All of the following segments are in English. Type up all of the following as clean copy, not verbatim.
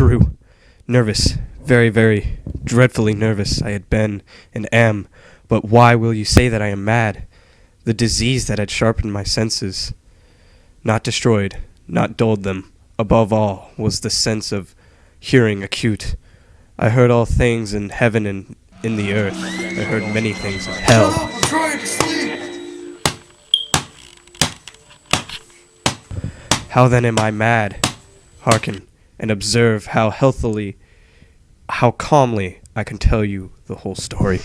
true. Nervous, very, very dreadfully nervous I had been and am, but why will you say that I am mad? The disease that had sharpened my senses, not destroyed, not dulled them, above all, was the sense of hearing acute. I heard all things in heaven and in the earth. I heard many things in hell. I'm trying to sleep. How then am I mad? Hearken, and observe how healthily, how calmly I can tell you the whole story.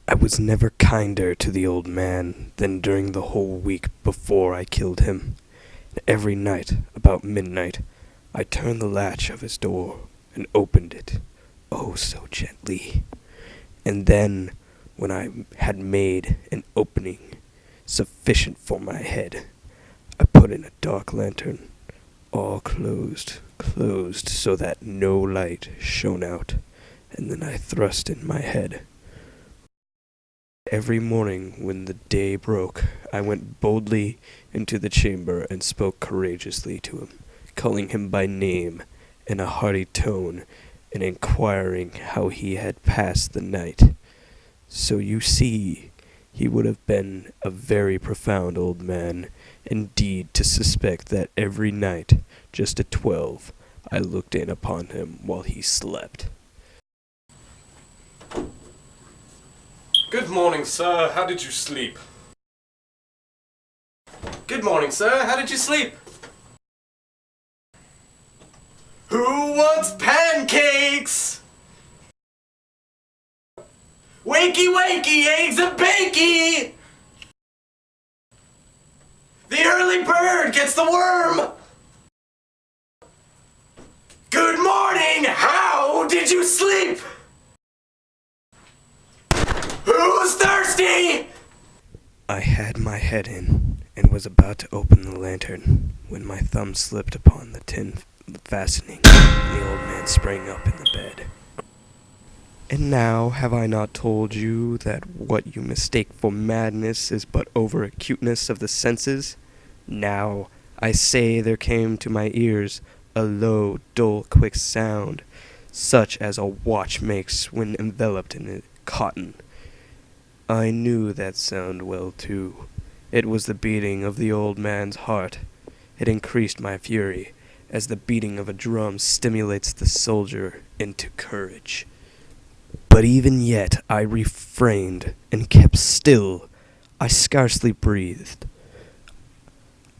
I was never kinder to the old man than during the whole week before I killed him. Every night, about midnight, I turned the latch of his door and opened it, oh so gently. And then, when I had made an opening sufficient for my head, I put in a dark lantern, all closed, so that no light shone out, and then I thrust in my head. Every morning when the day broke, I went boldly into the chamber and spoke courageously to him, calling him by name in a hearty tone, and inquiring how he had passed the night. So you see, he would have been a very profound old man, indeed, to suspect that every night, just at 12, I looked in upon him while he slept. Good morning, sir. How did you sleep? Good morning, sir. How did you sleep? Who wants pancakes? Wakey, wakey, eggs and bakey! The early bird gets the worm! Good morning! How did you sleep? Who's thirsty? I had my head in, and was about to open the lantern, when my thumb slipped upon the tin fastening, and the old man sprang up in the bed. And now have I not told you that what you mistake for madness is but over-acuteness of the senses? Now, I say there came to my ears a low, dull, quick sound, such as a watch makes when enveloped in cotton. I knew that sound well, too. It was the beating of the old man's heart. It increased my fury, as the beating of a drum stimulates the soldier into courage. But even yet I refrained and kept still. I scarcely breathed.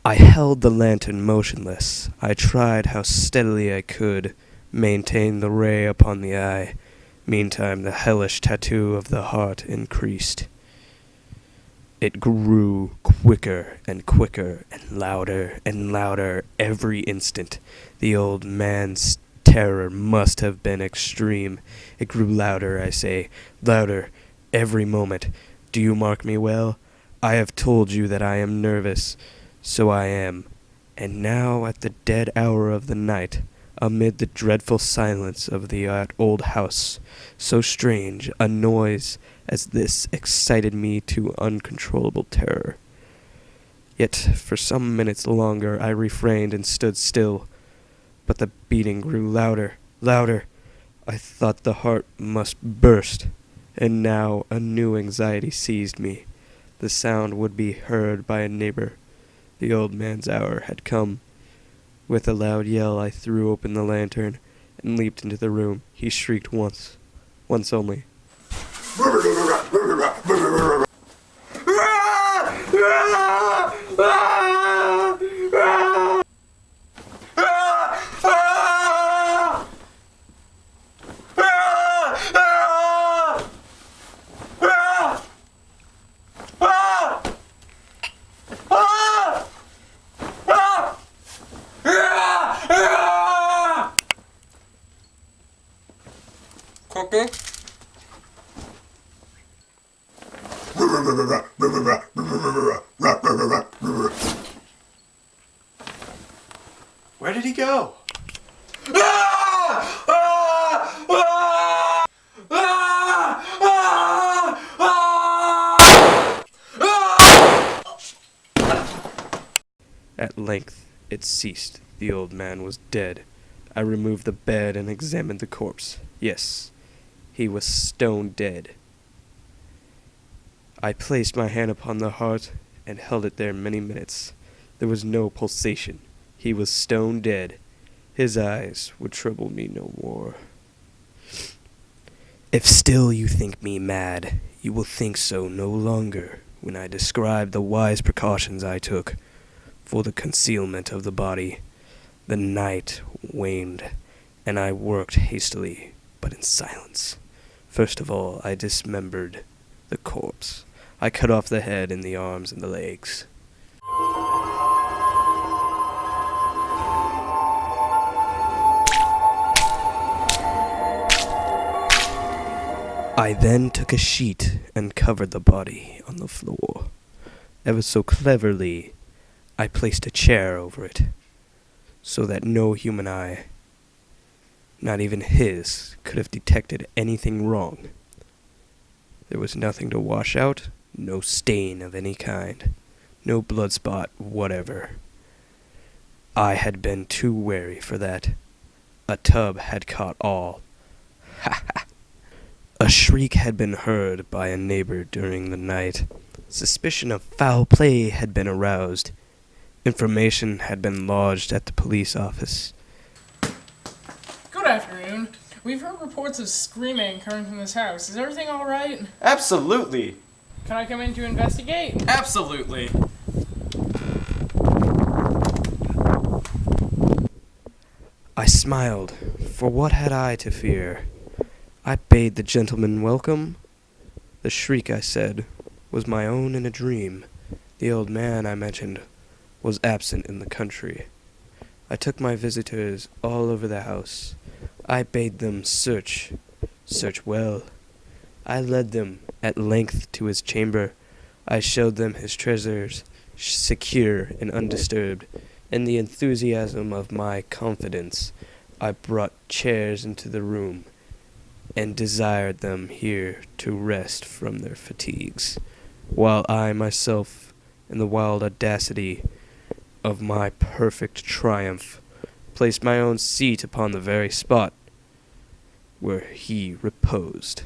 I held the lantern motionless. I tried how steadily I could maintain the ray upon the eye. Meantime, the hellish tattoo of the heart increased. It grew quicker and quicker and louder every instant. The old man's terror must have been extreme. It grew louder, I say, louder every moment. Do you mark me well? I have told you that I am nervous. So I am. And now, at the dead hour of the night, amid the dreadful silence of the old house, so strange a noise as this excited me to uncontrollable terror. Yet for some minutes longer I refrained and stood still, but the beating grew louder. I thought the heart must burst, and now a new anxiety seized me. The sound would be heard by a neighbor. The old man's hour had come. With a loud yell, I threw open the lantern and leaped into the room. He shrieked once only. Cookie? Where did he go? At length it ceased. The old man was dead. I removed the bed and examined the corpse. Yes, he was stone dead. I placed my hand upon the heart and held it there many minutes. There was no pulsation. He was stone dead. His eyes would trouble me no more. If still you think me mad, you will think so no longer when I describe the wise precautions I took for the concealment of the body. The night waned, and I worked hastily, but in silence. First of all, I dismembered the corpse. I cut off the head and the arms and the legs. I then took a sheet and covered the body on the floor. Ever so cleverly, I placed a chair over it, so that no human eye, not even his, could have detected anything wrong. There was nothing to wash out, no stain of any kind, no blood spot whatever. I had been too wary for that. A tub had caught all. Ha ha! A shriek had been heard by a neighbor during the night. Suspicion of foul play had been aroused. Information had been lodged at the police office. Good afternoon. We've heard reports of screaming coming from this house. Is everything all right? Absolutely. Can I come in to investigate? Absolutely. I smiled, for what had I to fear? I bade the gentleman welcome. The shriek, I said, was my own in a dream. The old man, I mentioned, was absent in the country. I took my visitors all over the house. I bade them search well. I led them at length to his chamber. I showed them his treasures, secure and undisturbed. In the enthusiasm of my confidence, I brought chairs into the room and desired them here to rest from their fatigues, while I myself, in the wild audacity of my perfect triumph, placed my own seat upon the very spot where he reposed.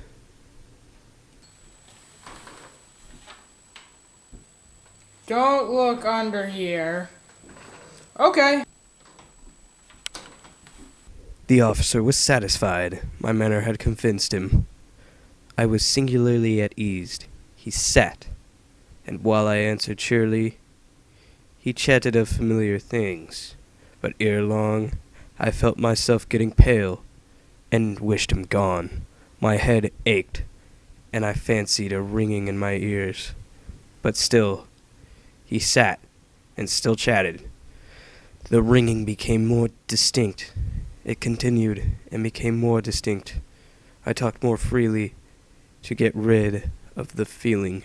Don't look under here. Okay. The officer was satisfied. My manner had convinced him. I was singularly at ease. He sat, and while I answered cheerily, he chatted of familiar things. But ere long, I felt myself getting pale, and wished him gone. My head ached, and I fancied a ringing in my ears. But still, he sat, and still chatted. The ringing became more distinct. It continued and became more distinct. I talked more freely to get rid of the feeling,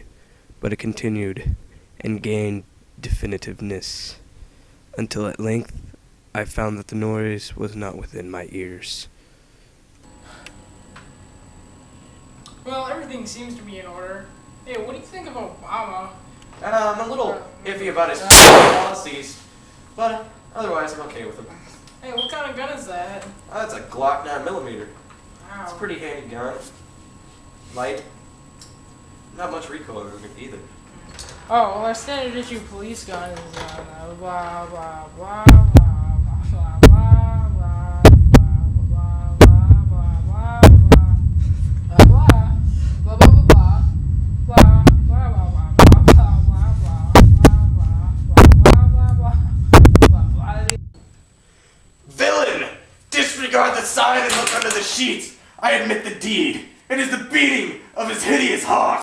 but it continued and gained definitiveness, until at length I found that the noise was not within my ears. Well, everything seems to be in order. Hey, what do you think of Obama? I'm a little iffy about his policies, but otherwise I'm okay with him. Hey, what kind of gun is that? That's a Glock 9mm. Wow. It's a pretty handy gun. Light. Not much recoil either. Oh, well, our standard issue police gun is blah, blah, blah, blah, blah, blah. disregard the sign and look under the sheets. I admit the deed. It is the beating of his hideous heart.